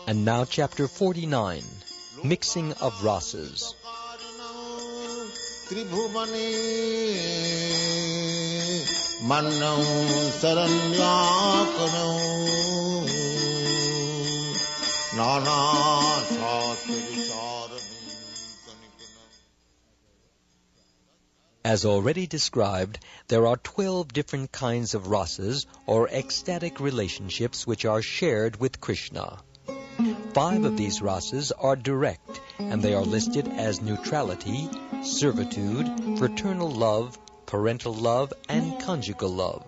And now chapter 49, Mixing of Rasas. As already described, there are 12 different kinds of rasas, or ecstatic relationships, which are shared with Krishna. 5 of these rasas are direct, and they are listed as neutrality, servitude, fraternal love, parental love, and conjugal love.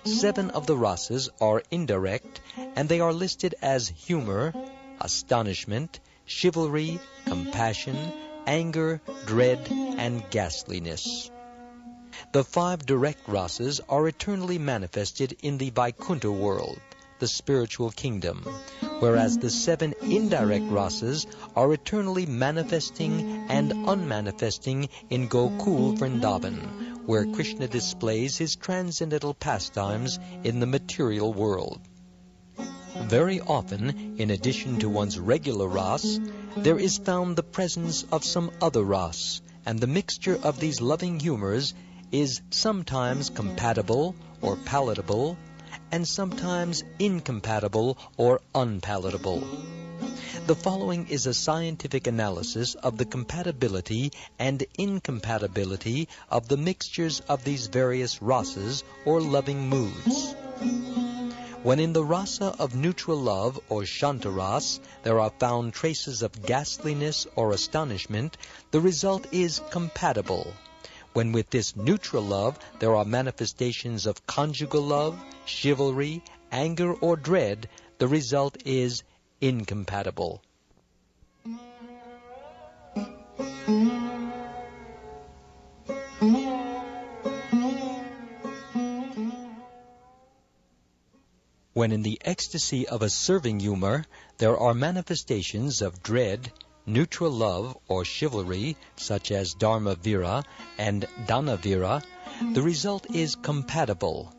7 of the rasas are indirect, and they are listed as humor, astonishment, chivalry, compassion, anger, dread, and ghastliness. The 5 direct rasas are eternally manifested in the Vaikuntha world, the spiritual kingdom, whereas the 7 indirect rasas are eternally manifesting and unmanifesting in Gokul Vrindavan, where Krishna displays his transcendental pastimes in the material world. Very often, in addition to one's regular ras, there is found the presence of some other ras, and the mixture of these loving humors is sometimes compatible or palatable, and sometimes incompatible or unpalatable. The following is a scientific analysis of the compatibility and incompatibility of the mixtures of these various rasas or loving moods. When in the rasa of neutral love or shantaras there are found traces of ghastliness or astonishment, the result is compatible. When with this neutral love there are manifestations of conjugal love, chivalry, anger, or dread, the result is incompatible. When in the ecstasy of a serving humor there are manifestations of dread, neutral love or chivalry, such as dharma vira and dana vira, the result is compatible.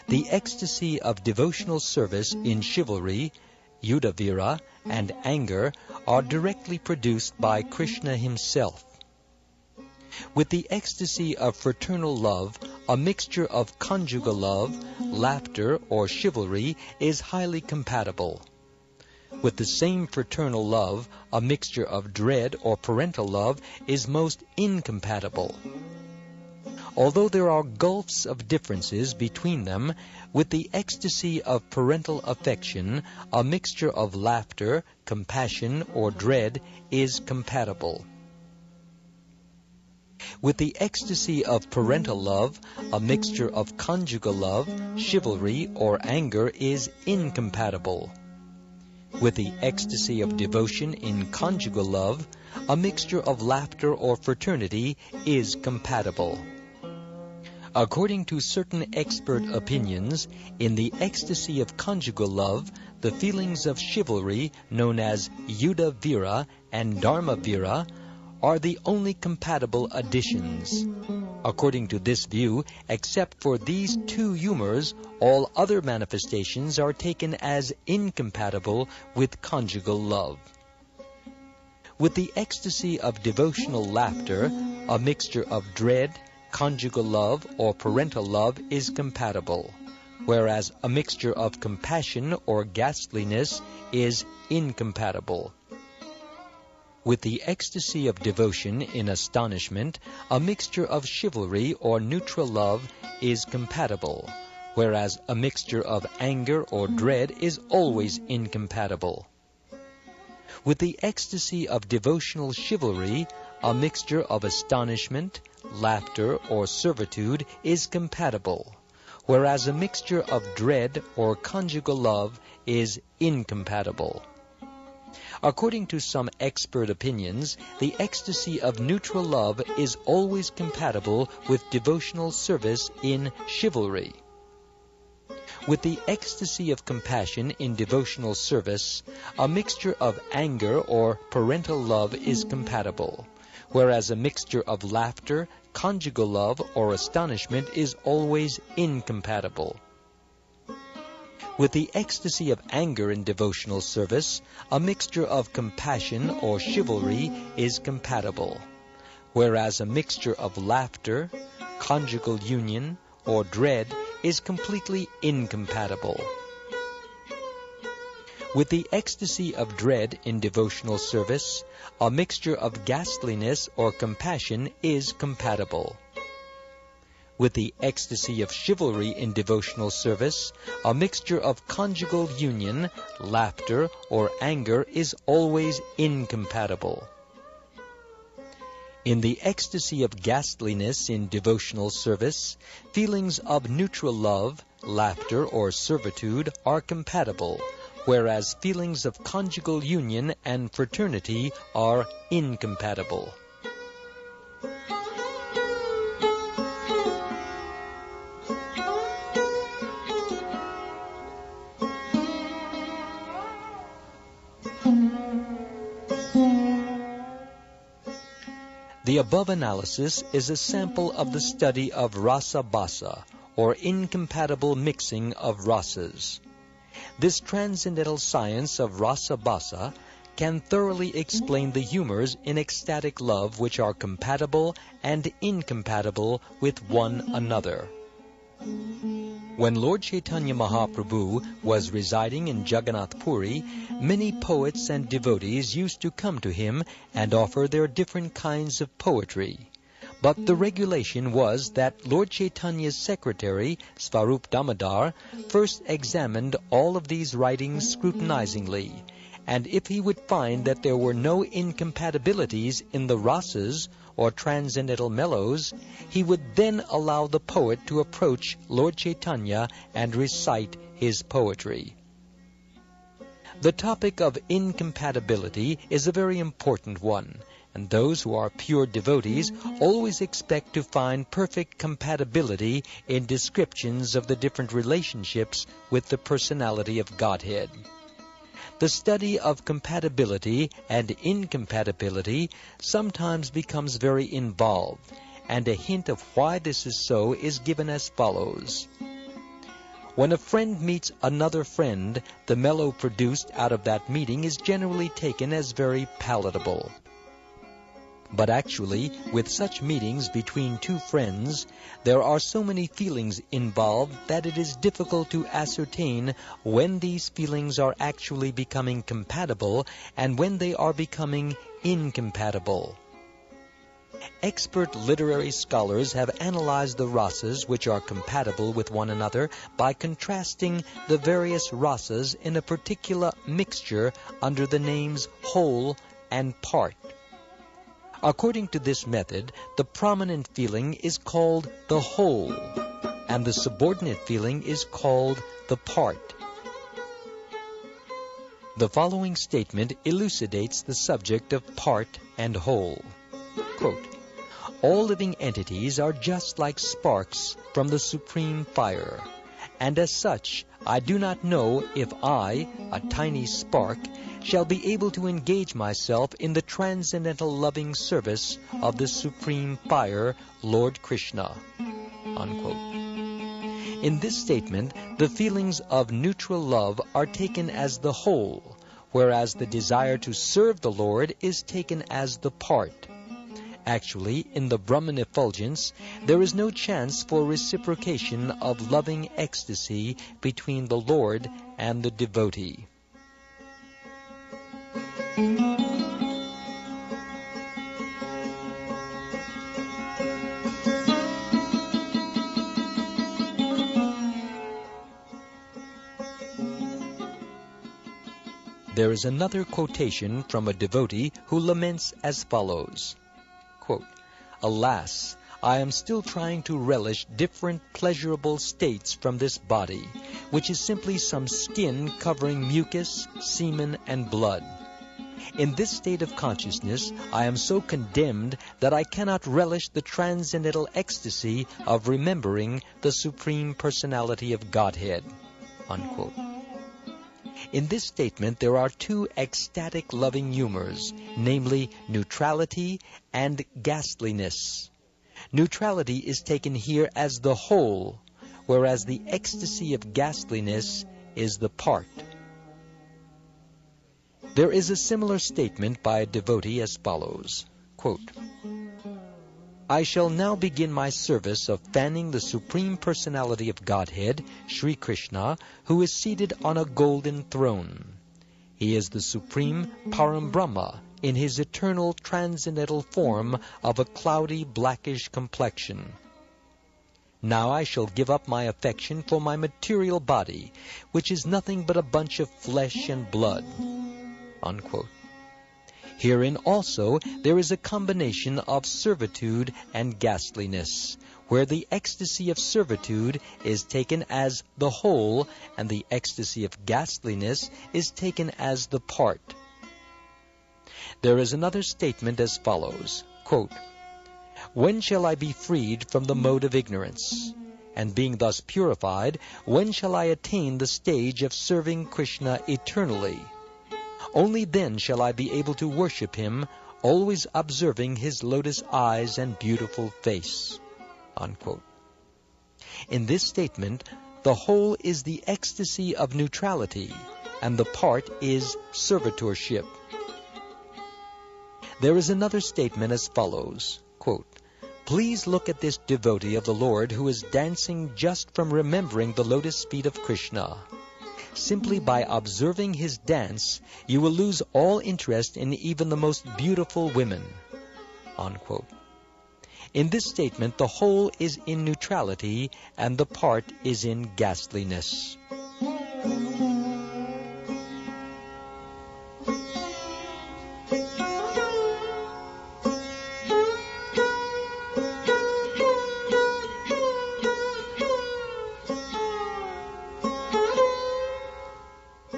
The ecstasy of devotional service in chivalry, yuddha vira, and anger are directly produced by Krishna himself. With the ecstasy of fraternal love, a mixture of conjugal love, laughter, or chivalry is highly compatible. With the same fraternal love, a mixture of dread or parental love is most incompatible. Although there are gulfs of differences between them, with the ecstasy of parental affection, a mixture of laughter, compassion, or dread is compatible. With the ecstasy of parental love, a mixture of conjugal love, chivalry, or anger is incompatible. With the ecstasy of devotion in conjugal love, a mixture of laughter or fraternity is compatible. According to certain expert opinions, in the ecstasy of conjugal love, the feelings of chivalry, known as yuddha vira and dharma vira, are the only compatible additions. According to this view, except for these 2 humors, all other manifestations are taken as incompatible with conjugal love. With the ecstasy of devotional laughter, a mixture of dread, conjugal love, or parental love is compatible, whereas a mixture of compassion or ghastliness is incompatible. With the ecstasy of devotion in astonishment, a mixture of chivalry or neutral love is compatible, whereas a mixture of anger or dread is always incompatible. With the ecstasy of devotional chivalry, a mixture of astonishment, laughter, or servitude is compatible, whereas a mixture of dread or conjugal love is incompatible. According to some expert opinions, the ecstasy of neutral love is always compatible with devotional service in chivalry. With the ecstasy of compassion in devotional service, a mixture of anger or parental love is compatible, whereas a mixture of laughter, conjugal love, or astonishment is always incompatible. With the ecstasy of anger in devotional service, a mixture of compassion or chivalry is compatible, whereas a mixture of laughter, conjugal union, or dread is completely incompatible. With the ecstasy of dread in devotional service, a mixture of ghastliness or compassion is compatible. With the ecstasy of chivalry in devotional service, a mixture of conjugal union, laughter, or anger is always incompatible. In the ecstasy of ghastliness in devotional service, feelings of neutral love, laughter, or servitude are compatible, whereas feelings of conjugal union and fraternity are incompatible. The above analysis is a sample of the study of rasa bhasa, or incompatible mixing of rasas. This transcendental science of rasa bhasa can thoroughly explain the humors in ecstatic love which are compatible and incompatible with one another. When Lord Chaitanya Mahaprabhu was residing in Jagannath Puri, many poets and devotees used to come to him and offer their different kinds of poetry. But the regulation was that Lord Chaitanya's secretary, Svarup Damodar, first examined all of these writings scrutinizingly, and if he would find that there were no incompatibilities in the rasas, or transcendental mellows, he would then allow the poet to approach Lord Chaitanya and recite his poetry. The topic of incompatibility is a very important one, and those who are pure devotees always expect to find perfect compatibility in descriptions of the different relationships with the personality of Godhead. The study of compatibility and incompatibility sometimes becomes very involved, and a hint of why this is so is given as follows. When a friend meets another friend, the mellow produced out of that meeting is generally taken as very palatable. But actually, with such meetings between two friends, there are so many feelings involved that it is difficult to ascertain when these feelings are actually becoming compatible and when they are becoming incompatible. Expert literary scholars have analyzed the rasas which are compatible with one another by contrasting the various rasas in a particular mixture under the names whole and part. According to this method, the prominent feeling is called the whole, and the subordinate feeling is called the part. The following statement elucidates the subject of part and whole. Quote, "All living entities are just like sparks from the supreme fire, and as such, I do not know if I, a tiny spark, shall be able to engage myself in the transcendental loving service of the supreme fire, Lord Krishna." Unquote. In this statement, the feelings of neutral love are taken as the whole, whereas the desire to serve the Lord is taken as the part. Actually, in the Brahman effulgence, there is no chance for reciprocation of loving ecstasy between the Lord and the devotee. There is another quotation from a devotee who laments as follows, quote, "Alas, I am still trying to relish different pleasurable states from this body, which is simply some skin covering mucus, semen, and blood. In this state of consciousness, I am so condemned that I cannot relish the transcendental ecstasy of remembering the Supreme Personality of Godhead." Unquote. In this statement, there are two ecstatic loving humors, namely neutrality and ghastliness. Neutrality is taken here as the whole, whereas the ecstasy of ghastliness is the part. There is a similar statement by a devotee as follows, quote, "I shall now begin my service of fanning the Supreme Personality of Godhead, Sri Krishna, who is seated on a golden throne. He is the Supreme Param Brahma in his eternal transcendental form of a cloudy blackish complexion. Now I shall give up my affection for my material body, which is nothing but a bunch of flesh and blood." Unquote. Herein also there is a combination of servitude and ghastliness, where the ecstasy of servitude is taken as the whole and the ecstasy of ghastliness is taken as the part. There is another statement as follows, quote, "When shall I be freed from the mode of ignorance? And being thus purified, when shall I attain the stage of serving Krishna eternally? Only then shall I be able to worship him, always observing his lotus eyes and beautiful face." Unquote. In this statement, the whole is the ecstasy of neutrality, and the part is servitorship. There is another statement as follows, quote, "Please look at this devotee of the Lord who is dancing just from remembering the lotus feet of Krishna. Simply by observing his dance, you will lose all interest in even the most beautiful women." Unquote. In this statement, the whole is in neutrality and the part is in ghastliness.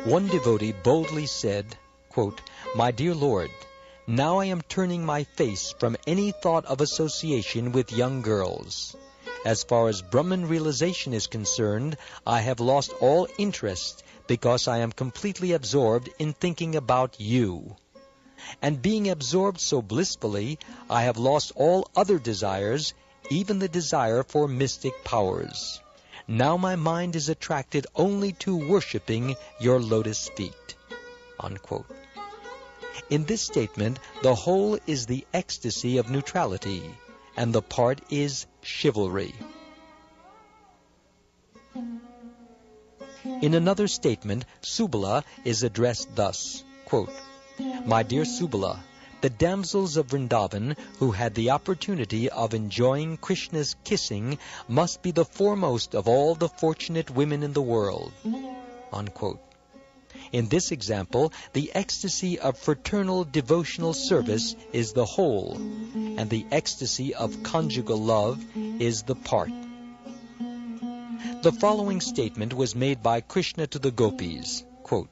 One devotee boldly said, quote, "My dear Lord, now I am turning my face from any thought of association with young girls. As far as Brahman realization is concerned, I have lost all interest because I am completely absorbed in thinking about you. And being absorbed so blissfully, I have lost all other desires, even the desire for mystic powers. Now my mind is attracted only to worshipping your lotus feet." Unquote. In this statement, the whole is the ecstasy of neutrality, and the part is chivalry. In another statement, Subala is addressed thus, quote, "My dear Subala, the damsels of Vrindavan who had the opportunity of enjoying Krishna's kissing must be the foremost of all the fortunate women in the world." Unquote. In this example, the ecstasy of fraternal devotional service is the whole, and the ecstasy of conjugal love is the part. The following statement was made by Krishna to the gopis, quote,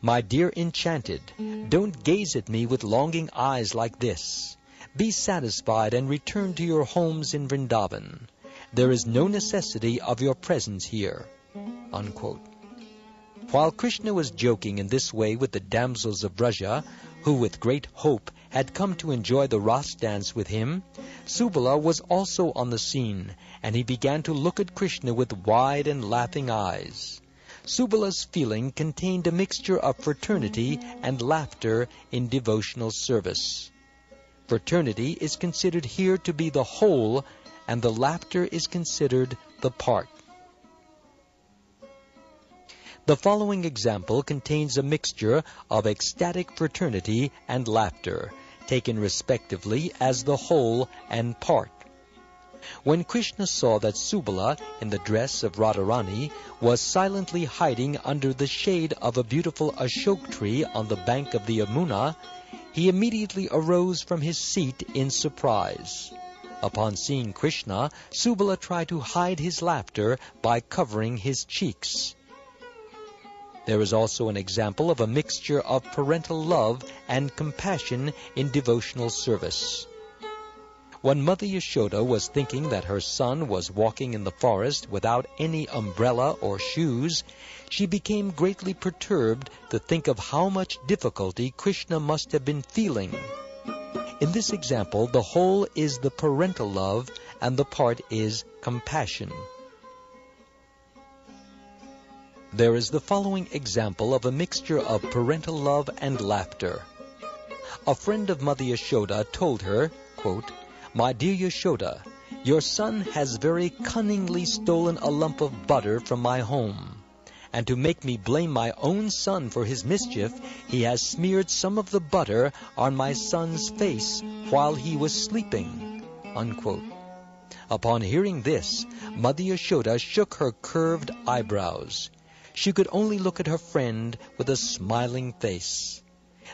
"My dear enchanted, don't gaze at me with longing eyes like this. Be satisfied and return to your homes in Vrindavan. There is no necessity of your presence here." Unquote. While Krishna was joking in this way with the damsels of Vraja, who with great hope had come to enjoy the Ras dance with him, Subala was also on the scene, and he began to look at Krishna with wide and laughing eyes. Subala's feeling contained a mixture of fraternity and laughter in devotional service. Fraternity is considered here to be the whole, and the laughter is considered the part. The following example contains a mixture of ecstatic fraternity and laughter, taken respectively as the whole and part. When Krishna saw that Subala, in the dress of Radharani, was silently hiding under the shade of a beautiful ashok tree on the bank of the Yamuna, he immediately arose from his seat in surprise. Upon seeing Krishna, Subala tried to hide his laughter by covering his cheeks. There is also an example of a mixture of parental love and compassion in devotional service. When Mother Yashoda was thinking that her son was walking in the forest without any umbrella or shoes, she became greatly perturbed to think of how much difficulty Krishna must have been feeling. In this example, the whole is the parental love and the part is compassion. There is the following example of a mixture of parental love and laughter. A friend of Mother Yashoda told her, quote, "My dear Yashoda, your son has very cunningly stolen a lump of butter from my home. And to make me blame my own son for his mischief, he has smeared some of the butter on my son's face while he was sleeping." Unquote. Upon hearing this, Mother Yashoda shook her curved eyebrows. She could only look at her friend with a smiling face.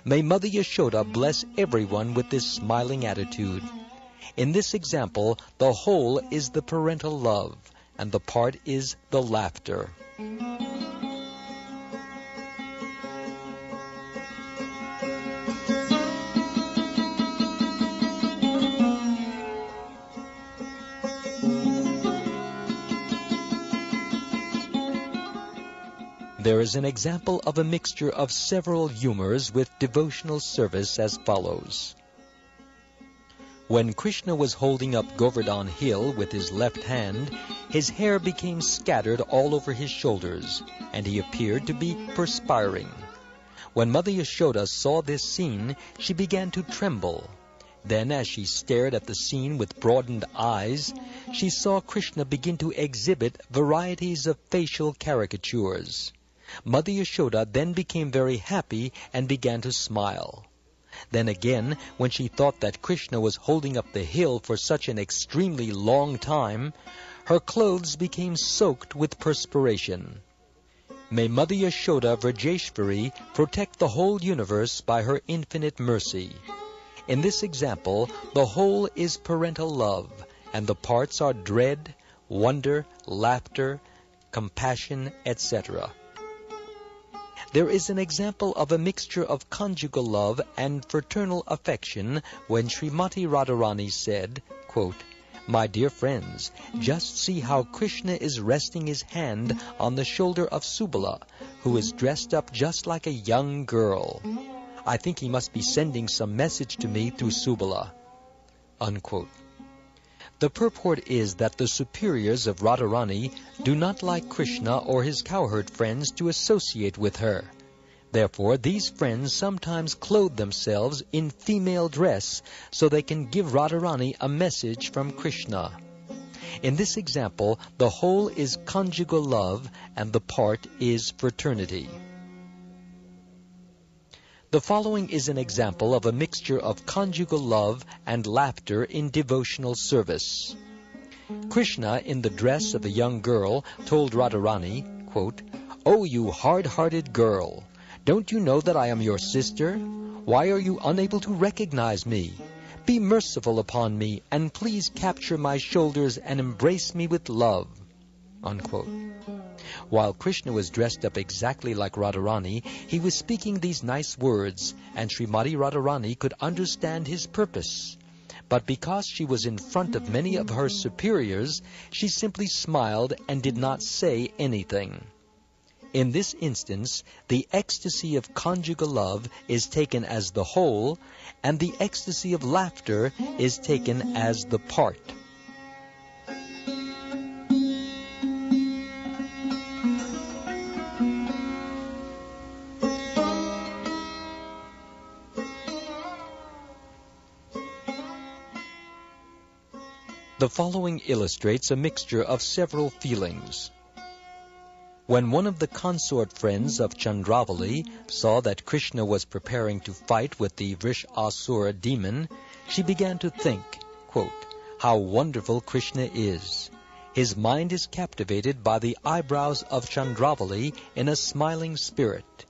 May Mother Yashoda bless everyone with this smiling attitude. In this example, the whole is the parental love, and the part is the laughter. There is an example of a mixture of several humors with devotional service as follows. When Krishna was holding up Govardhan Hill with his left hand, his hair became scattered all over his shoulders, and he appeared to be perspiring. When Mother Yashoda saw this scene, she began to tremble. Then, as she stared at the scene with broadened eyes, she saw Krishna begin to exhibit varieties of facial caricatures. Mother Yashoda then became very happy and began to smile. Then again, when she thought that Krishna was holding up the hill for such an extremely long time, her clothes became soaked with perspiration. May Mother Yashoda Vrajeshvari protect the whole universe by her infinite mercy. In this example, the whole is parental love, and the parts are dread, wonder, laughter, compassion, etc. There is an example of a mixture of conjugal love and fraternal affection when Srimati Radharani said, quote, "My dear friends, just see how Krishna is resting his hand on the shoulder of Subala, who is dressed up just like a young girl. I think he must be sending some message to me through Subala." Unquote. The purport is that the superiors of Radharani do not like Krishna or his cowherd friends to associate with her. Therefore, these friends sometimes clothe themselves in female dress so they can give Radharani a message from Krishna. In this example, the whole is conjugal love and the part is fraternity. The following is an example of a mixture of conjugal love and laughter in devotional service. Krishna, in the dress of a young girl, told Radharani, quote, "Oh, you hard-hearted girl, don't you know that I am your sister? Why are you unable to recognize me? Be merciful upon me, and please capture my shoulders and embrace me with love." Unquote. While Krishna was dressed up exactly like Radharani, he was speaking these nice words, and Srimati Radharani could understand his purpose. But because she was in front of many of her superiors, she simply smiled and did not say anything. In this instance, the ecstasy of conjugal love is taken as the whole, and the ecstasy of laughter is taken as the part. The following illustrates a mixture of several feelings. When one of the consort friends of Chandravali saw that Krishna was preparing to fight with the Vrishasura demon, she began to think, quote, "How wonderful Krishna is. His mind is captivated by the eyebrows of Chandravali in a smiling spirit.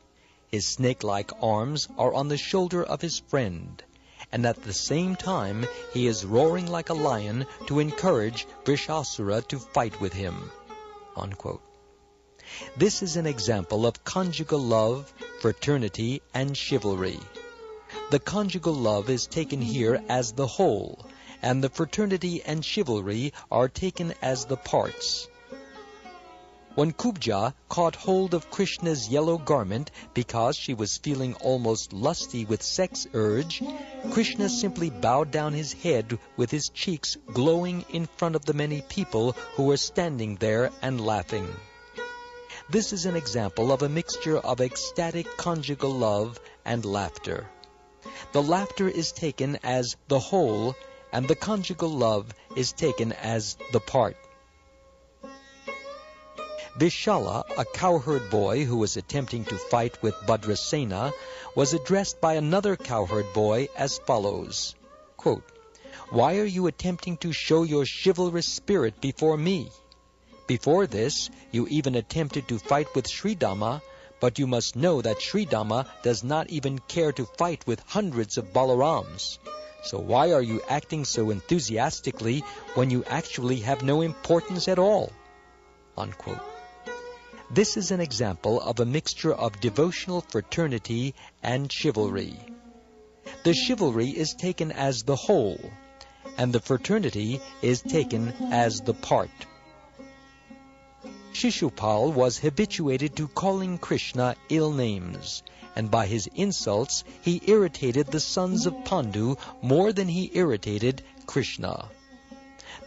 His snake-like arms are on the shoulder of his friend, and at the same time he is roaring like a lion to encourage Vrishasura to fight with him." Unquote. This is an example of conjugal love, fraternity, and chivalry. The conjugal love is taken here as the whole, and the fraternity and chivalry are taken as the parts. When Kubja caught hold of Krishna's yellow garment because she was feeling almost lusty with sex urge, Krishna simply bowed down his head with his cheeks glowing in front of the many people who were standing there and laughing. This is an example of a mixture of ecstatic conjugal love and laughter. The laughter is taken as the whole, and the conjugal love is taken as the part. Vishala, a cowherd boy who was attempting to fight with Bhadrasena, was addressed by another cowherd boy as follows, quote, "Why are you attempting to show your chivalrous spirit before me? Before this, you even attempted to fight with Sridama, but you must know that Sridama does not even care to fight with hundreds of Balarams. So why are you acting so enthusiastically when you actually have no importance at all?" Unquote. This is an example of a mixture of devotional fraternity and chivalry. The chivalry is taken as the whole, and the fraternity is taken as the part. Shishupal was habituated to calling Krishna ill names, and by his insults he irritated the sons of Pandu more than he irritated Krishna.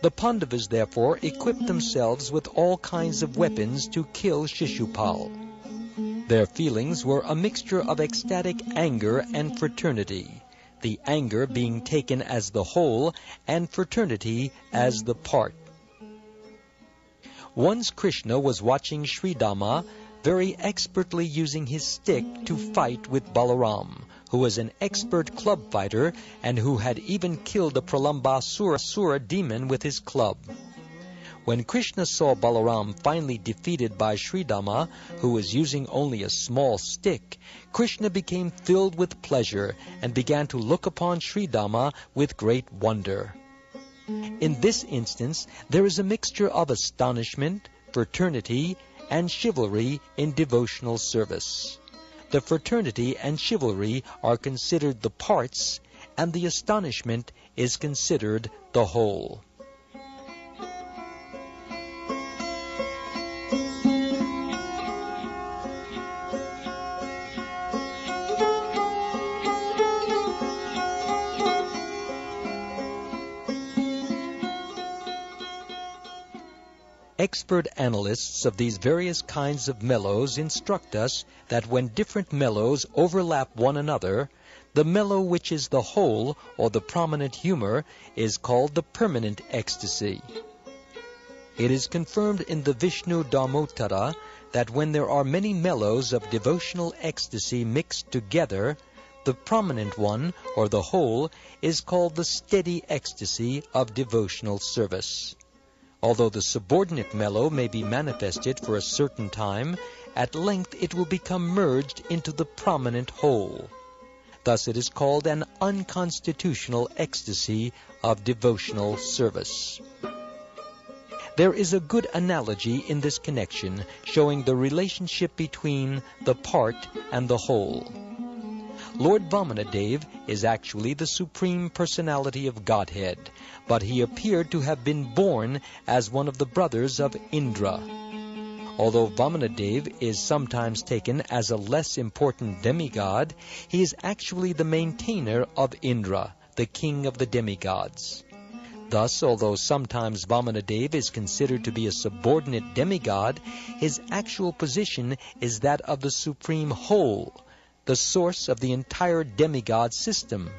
The Pandavas therefore equipped themselves with all kinds of weapons to kill Shishupal. Their feelings were a mixture of ecstatic anger and fraternity, the anger being taken as the whole and fraternity as the part. Once Krishna was watching Sridama very expertly using his stick to fight with Balaram, who was an expert club fighter and who had even killed the Pralambasura demon with his club. When Krishna saw Balaram finally defeated by Sridama, who was using only a small stick, Krishna became filled with pleasure and began to look upon Sridama with great wonder. In this instance, there is a mixture of astonishment, fraternity, and chivalry in devotional service. The fraternity and chivalry are considered the parts, and the astonishment is considered the whole. Expert analysts of these various kinds of mellows instruct us that when different mellows overlap one another, the mellow which is the whole or the prominent humor is called the permanent ecstasy. It is confirmed in the Vishnu Dharmottara that when there are many mellows of devotional ecstasy mixed together, the prominent one, or the whole, is called the steady ecstasy of devotional service. Although the subordinate mellow may be manifested for a certain time, at length it will become merged into the prominent whole. Thus it is called an unconstitutional ecstasy of devotional service. There is a good analogy in this connection showing the relationship between the part and the whole. Lord Vamanadev is actually the Supreme Personality of Godhead, but he appeared to have been born as one of the brothers of Indra. Although Vamanadev is sometimes taken as a less important demigod, he is actually the maintainer of Indra, the king of the demigods. Thus, although sometimes Vamanadev is considered to be a subordinate demigod, his actual position is that of the supreme whole, the source of the entire demigod system.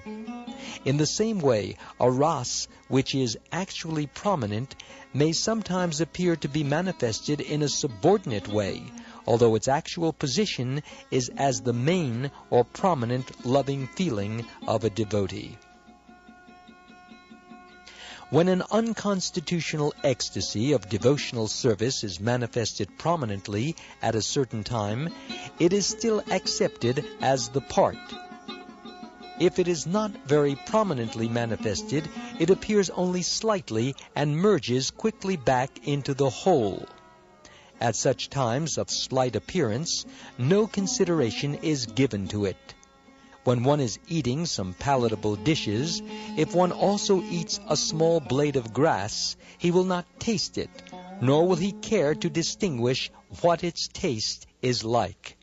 In the same way, a ras, which is actually prominent, may sometimes appear to be manifested in a subordinate way, although its actual position is as the main or prominent loving feeling of a devotee. When an unconstitutional ecstasy of devotional service is manifested prominently at a certain time, it is still accepted as the part. If it is not very prominently manifested, it appears only slightly and merges quickly back into the whole. At such times of slight appearance, no consideration is given to it. When one is eating some palatable dishes, if one also eats a small blade of grass, he will not taste it, nor will he care to distinguish what its taste is like.